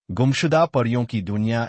गुमशुदा परियों की दुनिया।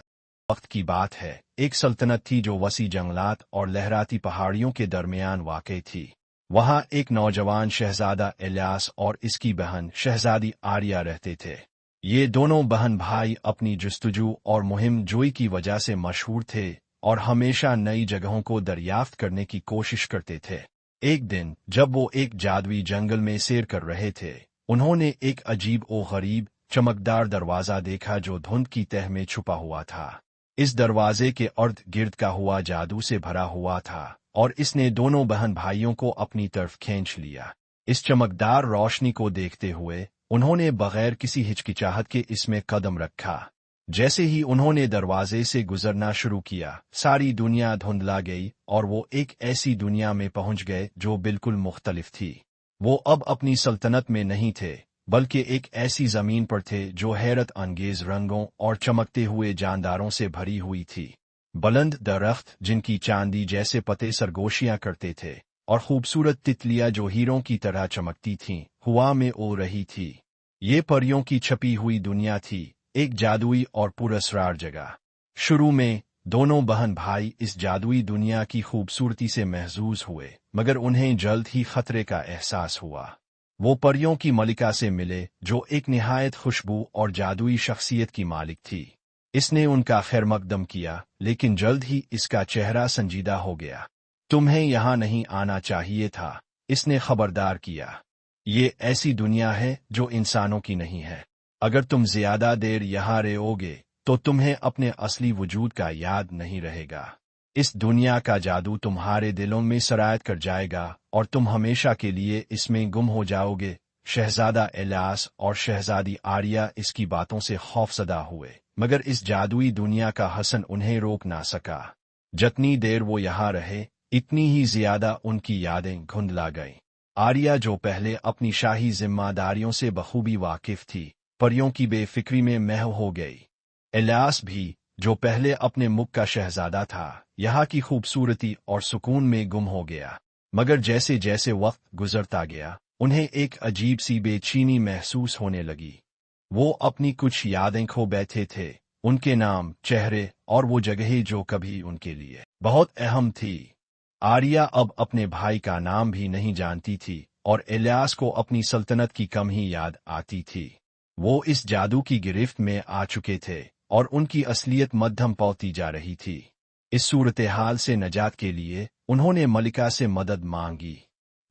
वक्त की बात है, एक सल्तनत थी जो वसी जंगलात और लहराती पहाड़ियों के दरमियान वाक़ई थी। वहां एक नौजवान शहजादा इलियास और इसकी बहन शहजादी आर्या रहते थे। ये दोनों बहन भाई अपनी जुस्तजू और मुहिम जोई की वजह से मशहूर थे और हमेशा नई जगहों को दरियाफ्त करने की कोशिश करते थे। एक दिन जब वो एक जादुई जंगल में सैर कर रहे थे, उन्होंने एक अजीब ओ गरीब चमकदार दरवाज़ा देखा जो धुंध की तह में छुपा हुआ था। इस दरवाजे के अर्ध गिर्द का हुआ जादू से भरा हुआ था और इसने दोनों बहन भाइयों को अपनी तरफ खींच लिया। इस चमकदार रोशनी को देखते हुए उन्होंने बगैर किसी हिचकिचाहट के इसमें कदम रखा। जैसे ही उन्होंने दरवाजे से गुजरना शुरू किया, सारी दुनिया धुंधला गई और वो एक ऐसी दुनिया में पहुंच गए जो बिल्कुल मुख्तलिफ थी। वो अब अपनी सल्तनत में नहीं थे, बल्कि एक ऐसी जमीन पर थे जो हैरत अंगेज रंगों और चमकते हुए जानदारों से भरी हुई थी। बुलंद दरख्त जिनकी चांदी जैसे पत्ते सरगोशियां करते थे और खूबसूरत तितलियां जो हीरों की तरह चमकती थीं, हवा में उड़ रही थी। ये परियों की छपी हुई दुनिया थी, एक जादुई और पुरस्कार जगह। शुरू में दोनों बहन भाई इस जादुई दुनिया की खूबसूरती से महजूज हुए, मगर उन्हें जल्द ही खतरे का एहसास हुआ। वो परियों की मलिका से मिले जो एक निहायत खुशबू और जादुई शख्सियत की मालिक थी। इसने उनका खैरमकदम किया, लेकिन जल्द ही इसका चेहरा संजीदा हो गया। तुम्हें यहाँ नहीं आना चाहिए था, इसने खबरदार किया। ये ऐसी दुनिया है जो इंसानों की नहीं है। अगर तुम ज्यादा देर यहाँ रहोगे तो तुम्हें अपने असली वजूद का याद नहीं रहेगा। इस दुनिया का जादू तुम्हारे दिलों में सरायत कर जाएगा और तुम हमेशा के लिए इसमें गुम हो जाओगे। शहजादा इलियास और शहजादी आर्या इसकी बातों से खौफजदा हुए, मगर इस जादुई दुनिया का हसन उन्हें रोक ना सका। जितनी देर वो यहाँ रहे, इतनी ही ज्यादा उनकी यादें धुंधला गईं। आर्या, जो पहले अपनी शाही जिम्मेदारियों से बखूबी वाकिफ थी, परियों की बेफिक्री में महव हो गई। इलियास भी, जो पहले अपने मुल्क का शहजादा था, यहाँ की खूबसूरती और सुकून में गुम हो गया। मगर जैसे जैसे वक्त गुजरता गया, उन्हें एक अजीब सी बेचैनी महसूस होने लगी। वो अपनी कुछ यादें खो बैठे थे, उनके नाम, चेहरे और वो जगहें जो कभी उनके लिए बहुत अहम थी। आर्या अब अपने भाई का नाम भी नहीं जानती थी और इलियास को अपनी सल्तनत की कम ही याद आती थी। वो इस जादू की गिरफ्त में आ चुके थे और उनकी असलियत मध्यम पौती जा रही थी। इस सूरत हाल से नजात के लिए उन्होंने मलिका से मदद मांगी।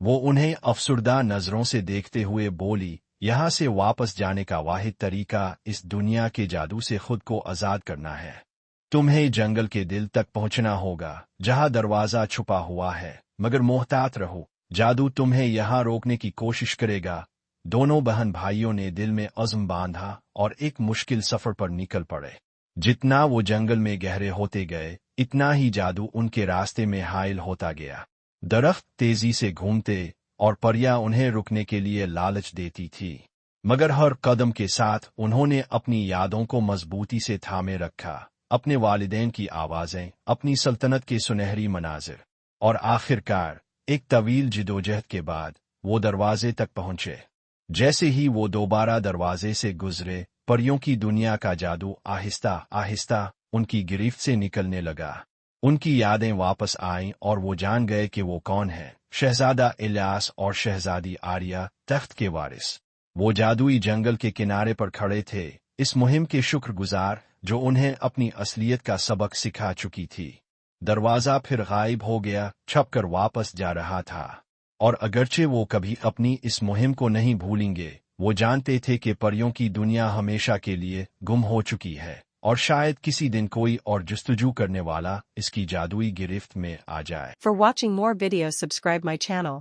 वो उन्हें अफसुर्दा नजरों से देखते हुए बोली, यहाँ से वापस जाने का वाहिद तरीका इस दुनिया के जादू से खुद को आजाद करना है। तुम्हें जंगल के दिल तक पहुंचना होगा, जहां दरवाजा छुपा हुआ है, मगर मोहतात रहो, जादू तुम्हें यहाँ रोकने की कोशिश करेगा। दोनों बहन भाइयों ने दिल में अज़्म बांधा और एक मुश्किल सफर पर निकल पड़े। जितना वो जंगल में गहरे होते गए, इतना ही जादू उनके रास्ते में हायल होता गया। दरख्त तेजी से घूमते और परियां उन्हें रुकने के लिए लालच देती थी, मगर हर कदम के साथ उन्होंने अपनी यादों को मजबूती से थामे रखा। अपने वालिदैन की आवाजें, अपनी सल्तनत के सुनहरी मनाजिर, और आखिरकार एक तवील जिदोजहद के बाद वो दरवाजे तक पहुंचे। जैसे ही वो दोबारा दरवाजे से गुजरे, परियों की दुनिया का जादू आहिस्ता आहिस्ता उनकी गिरफ्त से निकलने लगा। उनकी यादें वापस आईं और वो जान गए कि वो कौन है, शहजादा इलियास और शहजादी आर्या, तख्त के वारिस। वो जादुई जंगल के किनारे पर खड़े थे, इस मुहिम के शुक्रगुजार जो उन्हें अपनी असलियत का सबक सिखा चुकी थी। दरवाजा फिर गायब हो गया, छपकर वापस जा रहा था। और अगरचे वो कभी अपनी इस मुहिम को नहीं भूलेंगे, वो जानते थे कि परियों की दुनिया हमेशा के लिए गुम हो चुकी है और शायद किसी दिन कोई और जुस्तजू करने वाला इसकी जादुई गिरफ्त में आ जाए। For watching more videos, subscribe my channel.